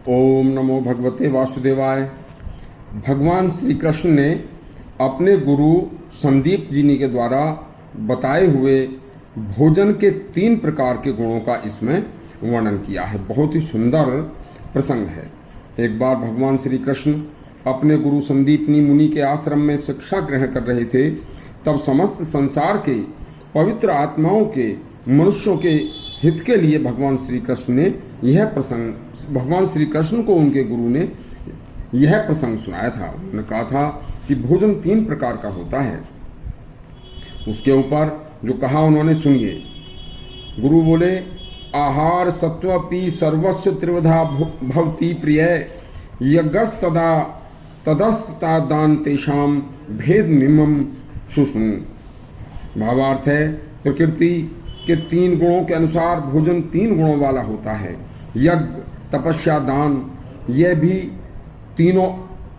ओम नमो भगवते वासुदेवाय। भगवान श्री कृष्ण ने अपने गुरु संदीप जी के द्वारा बताए हुए भोजन के 3 प्रकार के गुणों का इसमें वर्णन किया है। बहुत ही सुंदर प्रसंग है। एक बार भगवान श्री कृष्ण अपने गुरु संदीपनी मुनि के आश्रम में शिक्षा ग्रहण कर रहे थे। तब समस्त संसार के पवित्र आत्माओं के मनुष्यों के हित के लिए भगवान श्री कृष्ण ने यह प्रसंग, भगवान श्री कृष्ण को उनके गुरु ने यह प्रसंग सुनाया था। उन्होंने कहा था कि भोजन 3 प्रकार का होता है। उसके ऊपर जो कहा उन्होंने सुनिए। गुरु बोले, आहार सत्वपि सर्वस्व त्रिविधा भवति प्रिय यज्ञस्तदा तदस्ता दान तेषाम भेद निमम सुष्णु। भावार्थ है, प्रकृति के 3 गुणों के अनुसार भोजन 3 गुणों वाला होता है। यज्ञ, तपस्या, दान, यह भी तीनों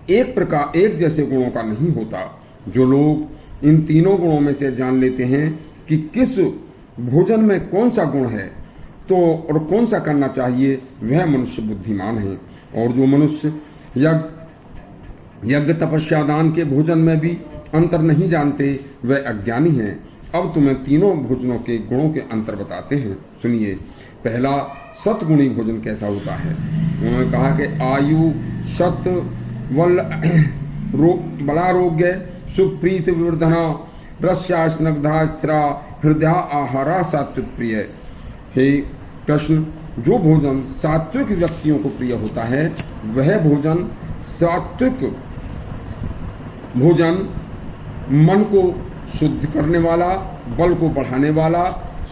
एक जैसे गुणों का नहीं होता। जो लोग इन तीनों गुणों में से जान लेते हैं कि किस भोजन में कौन सा गुण है तो और कौन सा करना चाहिए, वह मनुष्य बुद्धिमान है। और जो मनुष्य यज्ञ, तपस्या, दान के भोजन में भी अंतर नहीं जानते, वह अज्ञानी हैं। अब तुम्हें तीनों भोजनों के गुणों के अंतर बताते हैं, सुनिए। पहला, सतगुणी भोजन कैसा होता है। उन्होंने कहा कि आयु सत बलारोग्य सुप्रीत विवर्धना रस्या स्नग्धा स्थिरा हृदय आहारा सात्विक प्रिय। हे कृष्ण, जो भोजन सात्विक व्यक्तियों को प्रिय होता है, वह भोजन सात्विक भोजन मन को शुद्ध करने वाला, बल को बढ़ाने वाला,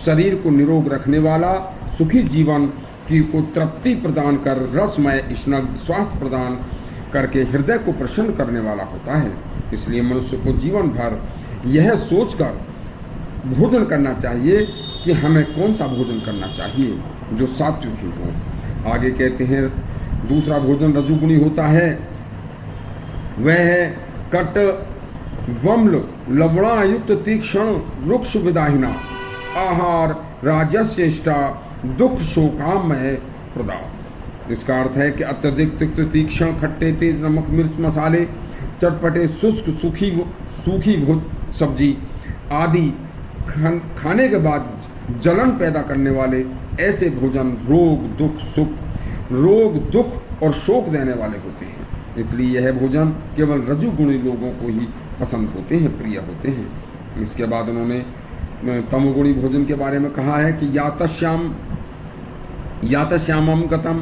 शरीर को निरोग रखने वाला, सुखी जीवन की को तृप्ति प्रदान कर रसमय स्नग्ध स्वास्थ्य प्रदान करके हृदय को प्रसन्न करने वाला होता है। इसलिए मनुष्य को जीवन भर यह सोचकर भोजन करना चाहिए कि हमें कौन सा भोजन करना चाहिए जो सात्विक ही हो। आगे कहते हैं, दूसरा भोजन रजोगुणी होता है। वह है कट वम्ल लवणायुक्त तीक्ष्ण वृक्ष विदाहिना आहार राजस्येष्टा दुख शोकामय प्रदा। इसका अर्थ है कि अत्यधिक तिक्त, तीक्ष्ण, खट्टे, तेज नमक, मिर्च, मसाले, चटपटे, शुष्क, सूखी सब्जी आदि खाने के बाद जलन पैदा करने वाले ऐसे भोजन रोग, दुख और शोक देने वाले होते हैं। इसलिए यह भोजन केवल रजोगुणी लोगों को ही पसंद होते हैं, प्रिय होते हैं। इसके बाद उन्होंने तमोगुणी भोजन के बारे में कहा है कि यातश्यामम गतम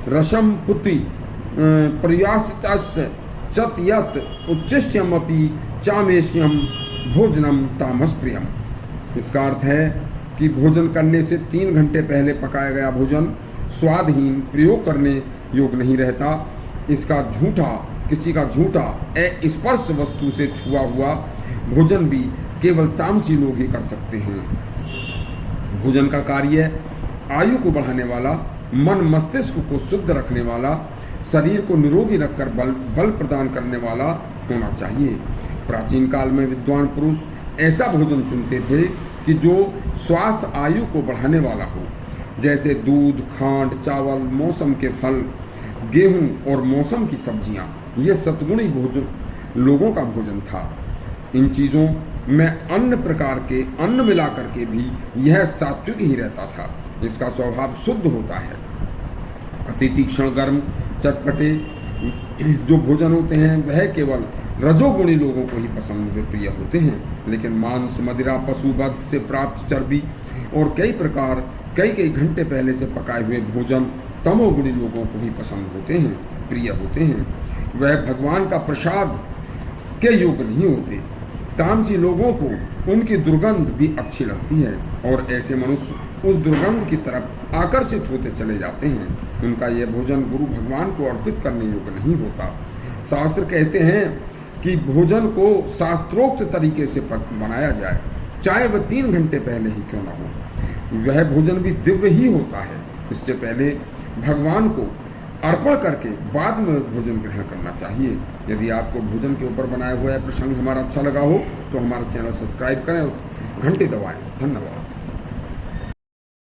रसम पुत्री प्रयासितस्य चत यत उच्चिष्टयमपि चामेश्यम भोजनम तामस प्रियम। इसका अर्थ है कि भोजन करने से 3 घंटे पहले पकाया गया भोजन स्वादहीन, प्रयोग करने योग्य नहीं रहता। इसका किसी का झूठा स्पर्श वस्तु से छुआ हुआ भोजन भी केवल तामसी लोग ही कर सकते हैं। भोजन का कार्य आयु को बढ़ाने वाला, मन मस्तिष्क को शुद्ध रखने वाला, शरीर को निरोगी रखकर बल प्रदान करने वाला होना चाहिए। प्राचीन काल में विद्वान पुरुष ऐसा भोजन चुनते थे कि जो स्वास्थ्य आयु को बढ़ाने वाला हो, जैसे दूध, खांड, चावल, मौसम के फल, गेहूं और मौसम की सब्जियां। ये सतगुणी भोजन लोगों का भोजन था। इन चीज़ों में अन्य प्रकार के अन्न मिला करके भी यह सात्विक ही रहता था। इसका स्वभाव शुद्ध होता है। अति तीक्ष्ण, गर्म, चटपटे जो भोजन होते हैं वह केवल रजोगुणी लोगों को ही पसंद प्रिय होते हैं। लेकिन मांस, मदिरा, पशुवध से प्राप्त चर्बी और कई घंटे पहले से पकाए हुए भोजन तमोगुणी लोगों को ही पसंद होते हैं, प्रिय होते हैं। वह भगवान का प्रसाद के योग्य नहीं होते। तामसी लोगों को उनकी दुर्गंध भी अच्छी लगती है और ऐसे मनुष्य उस दुर्गंध की तरफ आकर्षित होते चले जाते हैं। उनका यह भोजन गुरु भगवान को अर्पित करने योग्य नहीं होता। शास्त्र कहते हैं कि भोजन को शास्त्रोक्त तरीके से बनाया जाए, चाहे वह 3 घंटे पहले ही क्यों न हो। वह भोजन भी दिव्य ही होता है। इससे पहले भगवान को अर्पण करके बाद में भोजन ग्रहण करना चाहिए। यदि आपको भोजन के ऊपर बनाया हुआ प्रसंग हमारा अच्छा लगा हो तो हमारा चैनल सब्सक्राइब करें और घंटी दबाएं। धन्यवाद।